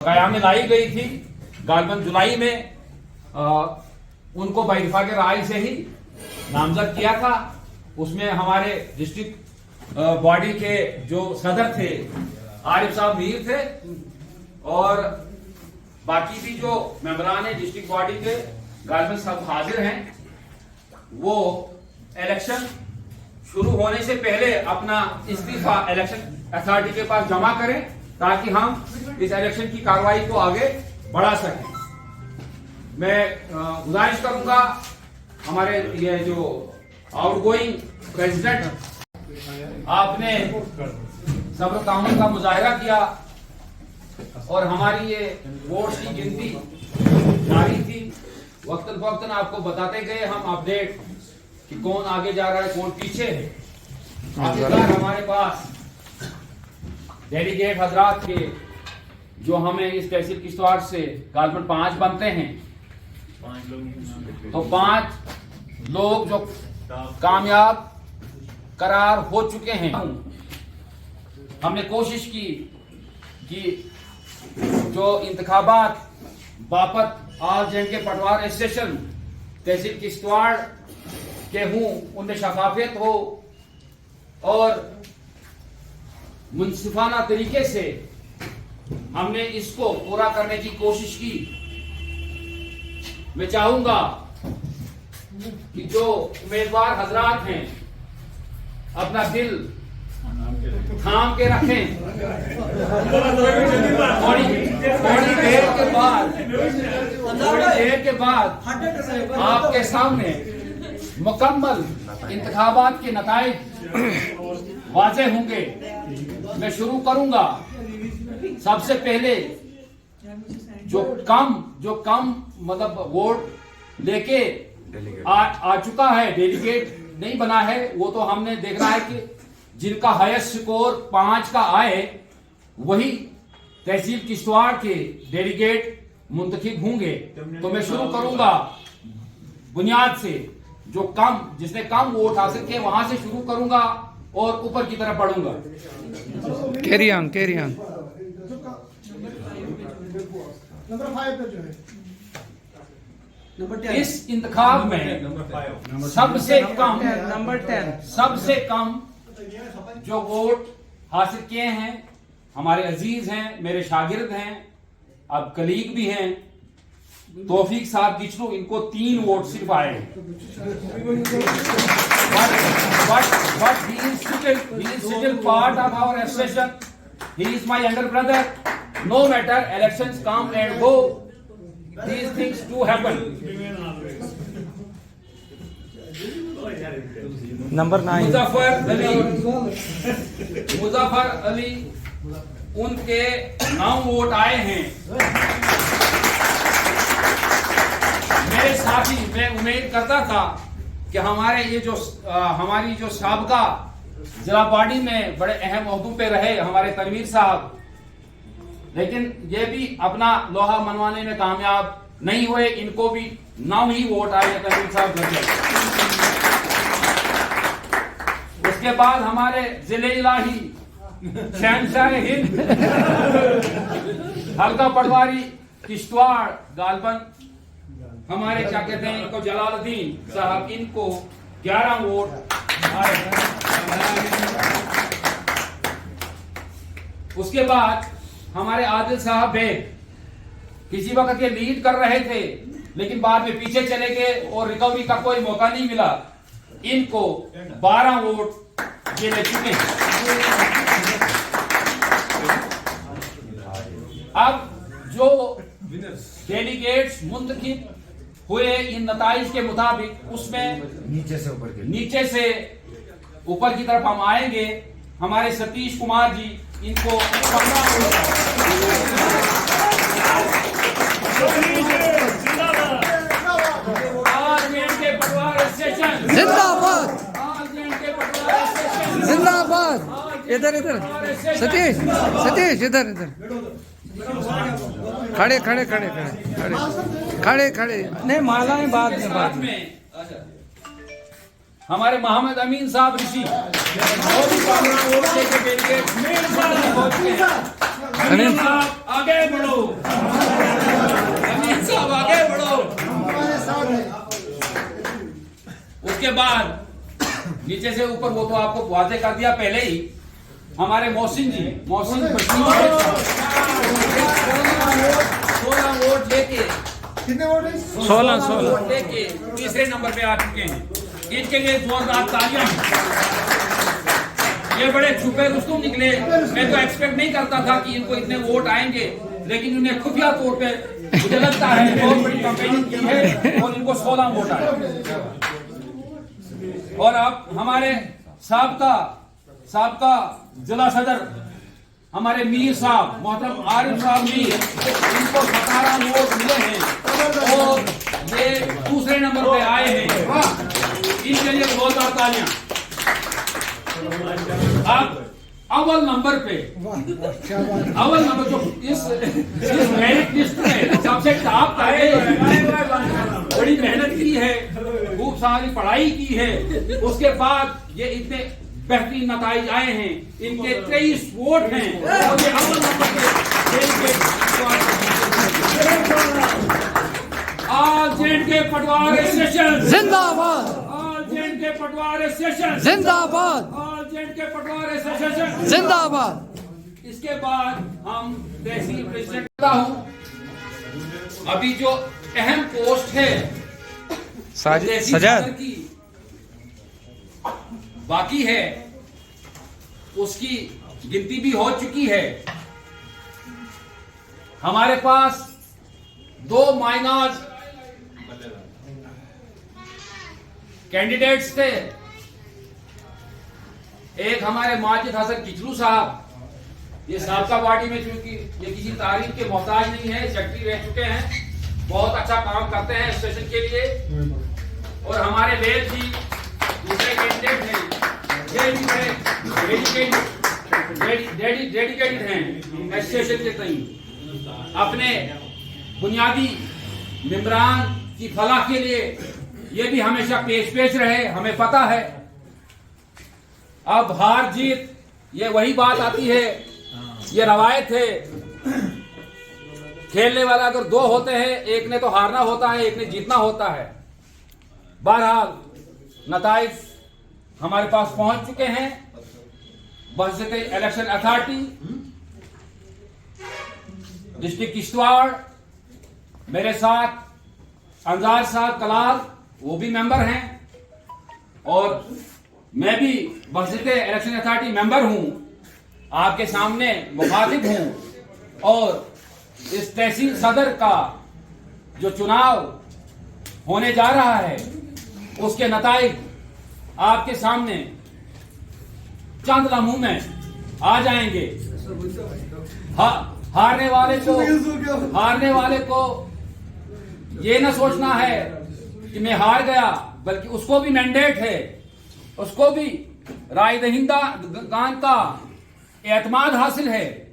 कयाम में लाई गई थी गालबन जुलाई में उनको बैरफा के राय से ही नामजद किया था। उसमें हमारे डिस्ट्रिक्ट बॉडी के जो सदर थे आरिफ साहब मीर थे और बाकी भी जो मेंबरान है डिस्ट्रिक्ट बॉडी के गालबन सब हाजिर हैं। वो इलेक्शन शुरू होने से पहले अपना इस्तीफा इलेक्शन अथॉरिटी के पास जमा करें ताकि हम इस इलेक्शन की कार्रवाई को आगे बढ़ा सकें। मैं गुजारिश करूंगा हमारे ये जो आउटगोइंग प्रेसिडेंट, आपने सब्र तामुल का मुजाहिरा किया और हमारी ये वोट्स की गिनती जारी थी। वक्तन फवक्तन आपको बताते गए हम अपडेट कि कौन आगे जा रहा है कौन पीछे है। आखिरकार हमारे पास डेलीगेट हजरात के जो हमें इस तहसील किश्तवाड़ से गालबन 5 बनते हैं, तो 5 लोग जो कामयाब करार हो चुके हैं। हमने कोशिश की कि जो इंतखाबात बापत आल जैन के पटवार एसोसिएशन तहसील किश्तवाड़ के हूं उनमें शफाफियत हो और मुनसिफाना तरीके से हमने इसको पूरा करने की कोशिश की। मैं चाहूंगा कि जो उम्मीदवार हजरात हैं अपना दिल थाम के रखें। थोड़ी देर के बाद आपके सामने मुकम्मल इंतखाबात के नताइज वाज़ेह होंगे। मैं शुरू करूंगा सबसे पहले जो कम मतलब वोट लेके आ चुका है, डेलीगेट नहीं बना है, वो तो हमने देखना है कि जिनका हाईएस्ट स्कोर 5 का आए वही तहसील किश्तवाड़ के डेलीगेट मुंतखब होंगे। तो मैं शुरू करूंगा बुनियाद से, जिसने कम वोट हासिल किए वहां से शुरू करूंगा और ऊपर की तरफ बढ़ूंगा। Carry on. नंबर 5 पे जो है इस इंतखाब में सबसे कम नंबर 10 सबसे कम जो वोट हासिल किए हैं हमारे अजीज हैं, मेरे शागिर्द हैं, अब कलीग भी हैं, तौफीक साहब गिचलू। इनको 3 वोट सिर्फ आए हैं। But he is still part of our association. He is my younger brother. No matter elections come and go, these things do happen. Number 9 Muzaffar Ali उनके 9 वोट आए हैं। मेरे साथी, मैं उम्मीद करता था कि हमारे ये जो हमारी जो साबका जिला बॉडी में बड़े अहम ओहदों पे रहे हमारे तनवीर साहब, लेकिन ये भी अपना लोहा मनवाने में कामयाब नहीं हुए। इनको भी 9 ही वोट आए तनवीर साहब घर। उसके बाद हमारे जिले इलाही शहंशाह हिंद हल्का पटवारी किश्तवाड़ गालबन, हमारे क्या कहते हैं इनको जलालुद्दीन साहब, इनको 11 वोट आए। उसके बाद हमारे आदिल साहब बेग किसी वक्त ये लीड कर रहे थे लेकिन बाद में पीछे चले गए और रिकवरी का कोई मौका नहीं मिला। इनको 12 वोट ये ले चुके हैं। अब जो डेलीगेट्स मुंतखब हुए इन नताइज के मुताबिक उसमें नीचे से ऊपर की तरफ हम आएंगे। हमारे सतीश कुमार जी, इनको 15 जिंदाबाद। इधर सतीश इधर खड़े नहीं, मालाएं बाद में। हमारे मोहम्मद अमीन साहब ऋषि, वो भी 15 वोट लेके डेलीगेट अमीन साहब आगे बढ़ो, अमीन साहब आगे बढ़ो। हमारे साथ है। उसके बाद नीचे से ऊपर वो तो आपको वादे कर दिया पहले ही, हमारे मोहसिन जी, मोहसिन 16 वोट लेके, कितने वोट है? 16 वोट लेके तीसरे नंबर पे आ चुके हैं। इनके लिए जोरदार तालियां। ये बड़े छुपे रुस्तुम निकले। मैं तो एक्सपेक्ट नहीं करता था कि इनको इतने वोट आएंगे, लेकिन इन्हें खुफिया तौर पे मुझे लगता है बहुत बड़ी कंपेनिंग की है और इनको 16 वोट आए। और अब हमारे साबका जिला सदर हमारे मीर साहब, मोहतरम आरिफ साहब मीर, इनको 17 वोट मिले हैं और ये दूसरे नंबर पे आए हैं। इनके लिए बहुत तालियां। अब अव्वल नंबर पे, अव्वल नंबर जो इस मेरिट लिस्ट में सबसे टॉप आए, बड़ी मेहनत की है, खूब सारी पढ़ाई की है, उसके बाद ये इतने बेहतरीन नताइज आए हैं। इनके 23 वोट हैं और ये अव्वल नंबर पे ऑल जे पटवार एसोसिएशन जिंदाबाद, ऑल जे पटवार एसोसिएशन जिंदाबाद, ऑल जे पटवार एसोसिएशन जिंदाबाद। इसके बाद हम तहसील प्रेसिडेंट का हूं। अभी जो अहम पोस्ट है तहसील सदर की बाकी है, उसकी गिनती भी हो चुकी है। हमारे पास 2 माइनॉर कैंडिडेट्स थे। एक हमारे माजिद हसन किचलू साहब, ये साबका पार्टी में, चूंकि ये किसी तारीफ के मोहताज नहीं है, सेक्रेटरी रह चुके हैं, बहुत अच्छा काम करते हैं स्टेशन के लिए। और हमारे वेद जी दूसरे कैंडिडेट हैं, ये भी डेडिकेटेड हैं स्टेशन के तई, अपने बुनियादी मेंबरान की फलाह के लिए ये भी हमेशा पेश रहे, हमें पता है। अब हार जीत ये वही बात आती है, ये रवायत है। खेलने वाला अगर 2 होते हैं, एक ने तो हारना होता है, एक ने जीतना होता है। बहरहाल नताइज हमारे पास पहुंच चुके हैं। बहसते इलेक्शन अथॉरिटी डिस्ट्रिक्ट किश्तवाड़, मेरे साथ अंजार साहब कलाल, वो भी मेंबर हैं, और मैं भी बहसते इलेक्शन अथॉरिटी मेंबर हूं, आपके सामने मुखातिब हूं। और इस तहसील सदर का जो चुनाव होने जा रहा है, उसके नताइज आपके सामने चंद लम्हों में आ जाएंगे। हारने वाले को ये न सोचना है कि मैं हार गया, बल्कि उसको भी मैंडेट है, उसको भी राय दहिंदगान का एतमाद हासिल है।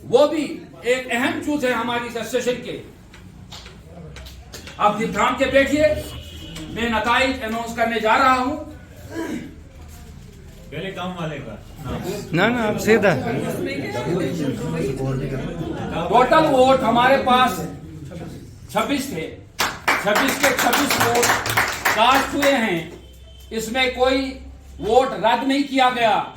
वो भी एक अहम चूज है हमारी एसोसिएशन के। अब थाम के बैठिए, मैं नताइज अनाउंस करने जा रहा हूं। पहले काम वाले का ना आप सीधा। टोटल वोट हमारे पास 26 थे। 26 के 26 वोट कास्ट हुए हैं। इसमें कोई वोट रद्द नहीं किया गया,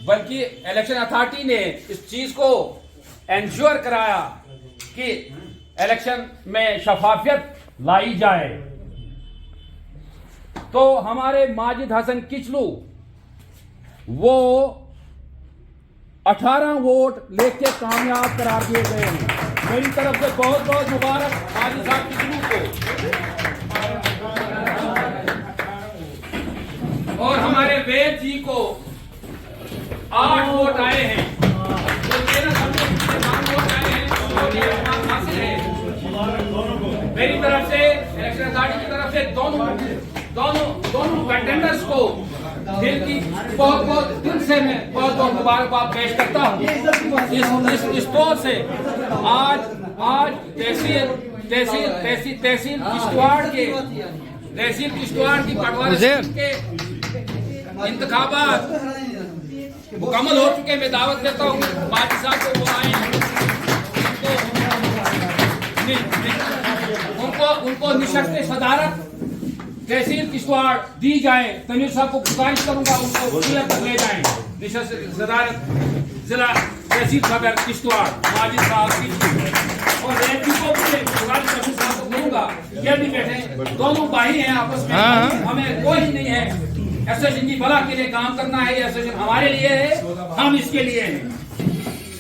बल्कि इलेक्शन अथॉरिटी ने इस चीज को एंश्योर कराया कि इलेक्शन में शफाफियत लाई जाए। तो हमारे माजिद हसन किचलू वो 18 वोट लेके कामयाब करार दिए गए हैं। मेरी तरफ से बहुत बहुत मुबारक माजिद साहब किचलू को। और हमारे वेद जी को 8 वोट आए हैं। तो 13 वोट आए हैं, हासिल है। मेरी तरफ से इलेक्शन अथॉरिटी की तरफ से दोनों कंटेंडर्स को दिल की बहुत दिल से मैं बहुत मुबारकबाद पेश करता हूँ। इस तौर से आज तहसील किश्तवाड़ की पटवारी के इंतखाबात मुकम्मल हो चुके हैं। मैं दावत देता हूँ माजी साहब को, वो आए उनको निशस्ते सदारत तहसील किश्तवाड़ दी जाए। तमीर साहब को गुजारिश करूंगा उनको जिला तक ले जाएं। निशस्ते सदारत जिला तहसील सदर किश्तवाड़ माजी साहब की, और रेफी को भी गुजारिश तमीर साहब को करूंगा, ये भी बैठे, दोनों भाई हैं आपस में, हमें कोई नहीं है। एसोसिएशन की भला के लिए काम करना है, ये एसोसिएशन हमारे लिए है, हम इसके लिए हैं।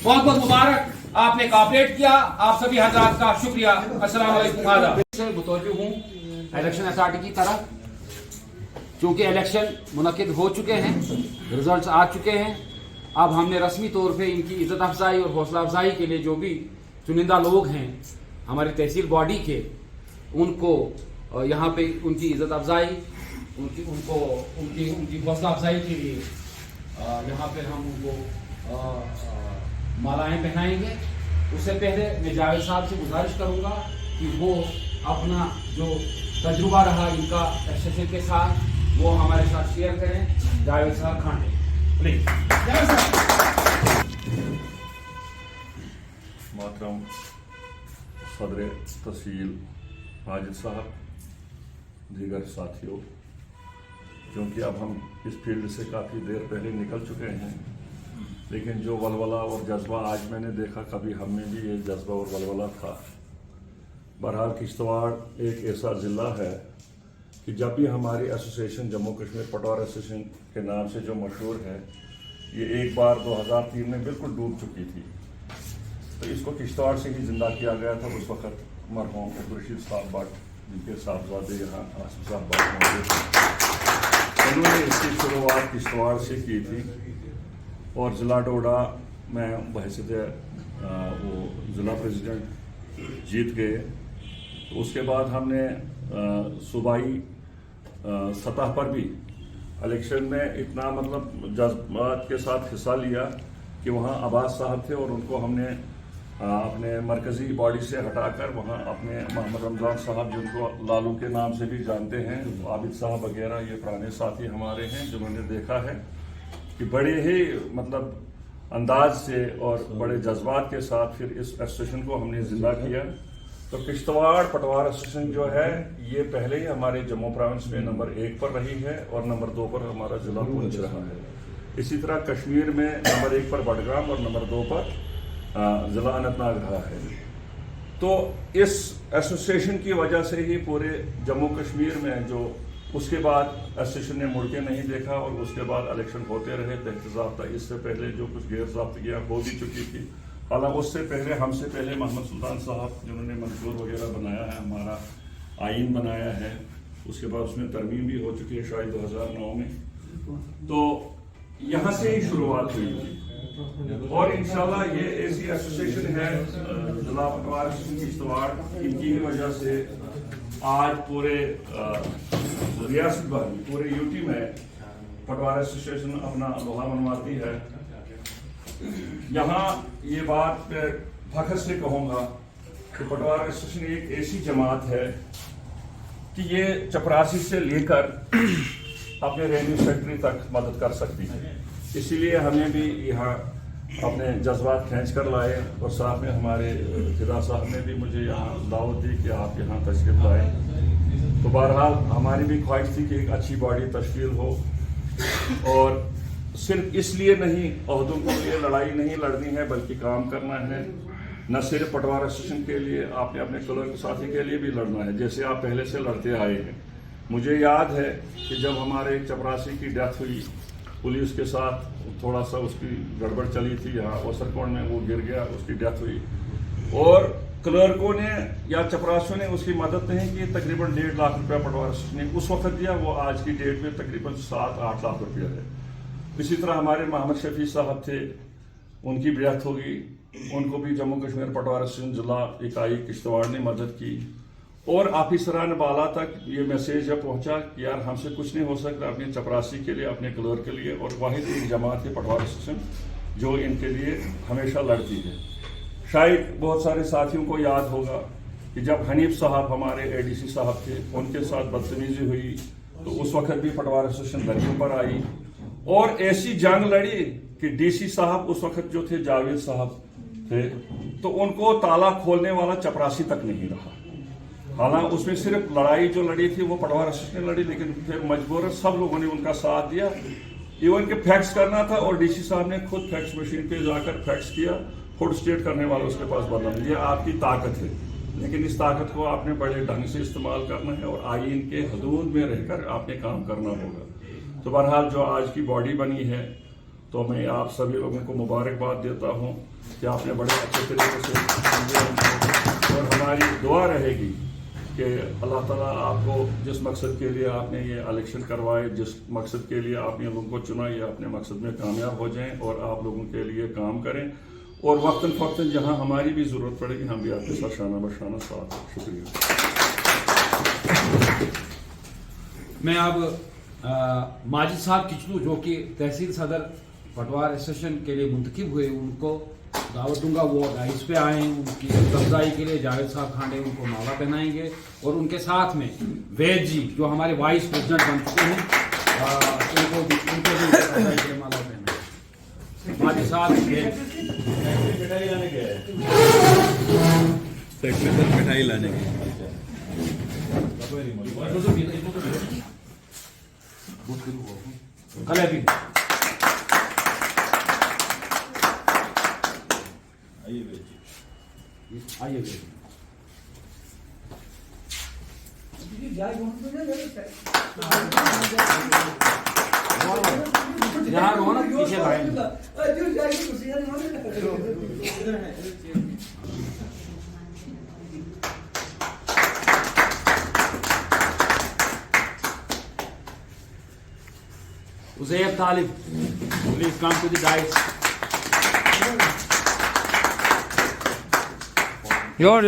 बहुत बहुत मुबारक, आपने कॉपरेट किया, आप सभी हजरात का शुक्रिया। अस्सलाम वालेकुम। मुतवज्जो हूँ इलेक्शन अथॉरिटी की तरफ, चूंकि इलेक्शन मुनक्किद हो चुके हैं, रिजल्ट्स आ चुके हैं। अब हमने रस्मी तौर पे इनकी इज्जत अफजाई और हौसला अफजाई के लिए जो भी चुनिंदा लोग हैं हमारी तहसील बॉडी के, उनको यहाँ पे उनकी इज्जत अफजाई, उनकी हौसला अफजाई के लिए यहाँ पे हम उनको मालाएं पहनाएंगे। उससे पहले मैं जावेद साहब से गुजारिश करूंगा कि वो अपना जो तजुर्बा रहा इनका एसोसिएशन के साथ, वो हमारे साथ शेयर करें। जावेद साहब खांडे प्लीज। मोहतरम सदर तहसील माजिद साहब, दीगर साथियों, क्योंकि अब हम इस फील्ड से काफ़ी देर पहले निकल चुके हैं, लेकिन जो वलवला और जज्बा आज मैंने देखा, कभी हम में भी ये जज्बा और वलवला था। बहरहाल किश्तवाड़ एक ऐसा ज़िला है कि जब भी हमारी एसोसिएशन जम्मू कश्मीर पटवार एसोसिएशन के नाम से जो मशहूर है, ये एक बार 2003 में बिल्कुल डूब चुकी थी, तो इसको किश्तवाड़ से ही जिंदा किया गया था। उस वक्त मरहूम अब्दुलरशीद साहब भट्ट, जिनके साहबजादे यहाँ आसिफ साहब भट्ट मौजूद थे, उन्होंने इसकी शुरुआत किश्तवाड़ से की थी। और ज़िला डोडा में बहैसियत वो ज़िला प्रेसिडेंट जीत गए। तो उसके बाद हमने सूबाई सतह पर भी इलेक्शन में इतना मतलब जज्बात के साथ हिस्सा लिया कि वहाँ अब्बास साहब थे और उनको हमने अपने मरकज़ी बॉडी से हटाकर वहाँ अपने मोहम्मद रमज़ान साहब, जिनको लालू के नाम से भी जानते हैं, आबिद साहब वगैरह, ये पुराने साथी हमारे हैं, जिन्होंने देखा है कि बड़े ही मतलब अंदाज से और बड़े जज्बात के साथ फिर इस एसोसिएशन को हमने जिंदा किया। तो किश्तवाड़ पटवार एसोसिएशन जो है, ये पहले ही हमारे जम्मू प्रोविंस में नंबर 1 पर रही है और नंबर 2 पर हमारा जिला पुंछ रहा है। इसी तरह कश्मीर में नंबर 1 पर बडगाम और नंबर 2 पर जिला अनंतनाग रहा है। तो इस एसोसिएशन की वजह से ही पूरे जम्मू कश्मीर में जो उसके बाद एसोसिएशन ने मुड़ के नहीं देखा और उसके बाद इलेक्शन होते रहे तहत-ए-ज़ाब्ता। इससे पहले जो कुछ गैर ज़ाब्तियाँ हो भी चुकी थी, हालांकि उससे पहले हमसे पहले मोहम्मद सुल्तान साहब, जिन्होंने मंशूर वगैरह बनाया है, हमारा आइन बनाया है, उसके बाद उसमें तरमीम भी हो चुकी है शायद 2009 में। तो यहाँ से ही शुरुआत हुई थी और इंशाल्लाह ये ऐसी एसोसिएशन है जिला पटवार किश्तवाड़, इनकी ही वजह से आज पूरे रियासत भर में, पूरे यूटी में पटवार एसोसिएशन अपना लोहा मनवाती है। यहाँ ये बात मैं फख्र से कहूँगा कि पटवार एसोसिएशन एक ऐसी जमात है कि ये चपरासी से लेकर अपने रेवेन्यू सेक्रेटरी तक मदद कर सकती है। इसीलिए हमें भी यहाँ अपने जज्बात खींच कर लाए और साथ में हमारे फिदा साहब ने भी मुझे यहाँ दावत दी कि आप यहाँ तशरीफ लाएँ। तो बहरहाल हमारी भी ख्वाहिश थी कि एक अच्छी बॉडी तश्कील हो और सिर्फ इसलिए नहीं, ओहदों के लिए लड़ाई नहीं लड़नी है बल्कि काम करना है। न सिर्फ पटवार एसोसिएशन के लिए, आपने अपने क्लर्क साथी के लिए भी लड़ना है, जैसे आप पहले से लड़ते आए हैं। मुझे याद है कि जब हमारे एक चपरासी की डेथ हुई, पुलिस के साथ थोड़ा सा उसकी गड़बड़ चली थी, यहाँ वसरकोट में वो गिर गया, उसकी डेथ हुई और क्लर्कों ने या चपरासियों ने उसकी मदद नहीं की। तकरीबन 1.5 लाख रुपया पटवार एसोसिएशन ने उस वक्त दिया, वो आज की डेट में तकरीबन 7-8 लाख रुपया है। इसी तरह हमारे मोहम्मद शफी साहब थे, उनकी भी डेथ होगी, उनको भी जम्मू कश्मीर पटवार एसोसिएशन जिला इकाई किश्तवाड़ ने मदद की और ऑफिसरान बाला तक ये मैसेज जब पहुंचा कि यार हमसे कुछ नहीं हो सकता अपनी चपरासी के लिए, अपने क्लर्क के लिए, और वाहिद एक जमात है पटवार एसोसिएशन जो इनके लिए हमेशा लड़ती है। शायद बहुत सारे साथियों को याद होगा कि जब हनीफ साहब हमारे एडीसी साहब थे, उनके साथ बदतमीजी हुई तो उस वक्त भी पटवार एसोसिएशन दरियों पर आई और ऐसी जंग लड़ी कि डीसी साहब उस वक्त जो थे जावेद साहब थे, तो उनको ताला खोलने वाला चपरासी तक नहीं रहा। हालांकि उसमें सिर्फ लड़ाई जो लड़ी थी वो पटवार असिस्टेंट ने लड़ी, लेकिन फिर मजबूरन सब लोगों ने उनका साथ दिया। इवन के फैक्स करना था और डीसी साहब ने खुद फैक्स मशीन पे जाकर फैक्स किया। फुट स्टेट करने वाला उसके पास बदल दिया। आपकी ताकत है, लेकिन इस ताकत को आपने बड़े ढंग से इस्तेमाल करना है और आईन के हदूद में रहकर आपने काम करना होगा। तो बहरहाल जो आज की बॉडी बनी है, तो मैं आप सभी लोगों को मुबारकबाद देता हूं कि आपने बड़े अच्छे तरीके से समझे। और हमारी दुआ रहेगी कि अल्लाह ताला आपको जिस मकसद के लिए आपने ये इलेक्शन करवाए, जिस मकसद के लिए आपने लोगों को चुना, ये अपने मकसद में कामयाब हो जाएं और आप लोगों के लिए काम करें। और वक्तन फ़क्तन जहां हमारी भी ज़रूरत पड़ेगी, हम भी आपके साथ शाना बशाना साथ। शुक्रिया। मैं अब माजिद साहब किचलू जो कि तहसील सदर पटवार एसोसिएशन के लिए मुंतखब हुए, उनको दावत दूंगा। वो राइस पे आए, उनकी अफजाई के लिए जावेद साहब खांडे उनको माला पहनाएंगे और उनके साथ में वैद जी जो हमारे वाइस प्रेसिडेंट बन चुके हैं, उनको भी अफजाई के लिए माला पहनाएंगे। माजिद साहब मिठाई लाने के सेक्रेटरी मिठाई लाने के कल भी आइए यहाँ रहो ना, पीछे line. Uzair Talib, please come to the dais. Your.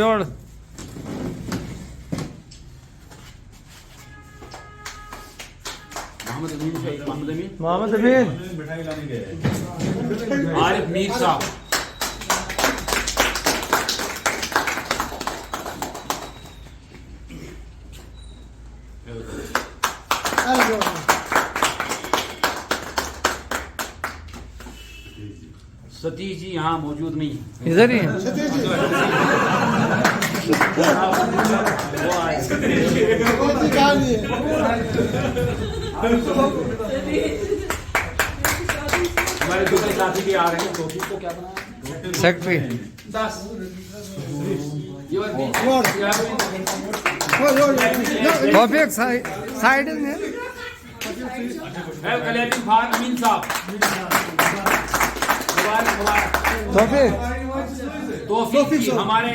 Mohammed Amin. मिठाई लाने के आरिफ मीर साहब, सतीश जी यहाँ मौजूद नहीं है। इधर ही हमारे दूसरे साथी भी आ रहे हैं। टॉपिक को क्या बनाया? सेक्रेटरी 10 टॉपिक साइड में कलेक्टिव फार अमीन साहब, तौफीक जी हमारे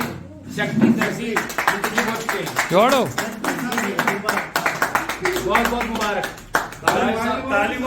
सेक्रेटरी तहसील हो चुके हैं। जोड़ो बहुत बहुत मुबारक। ताली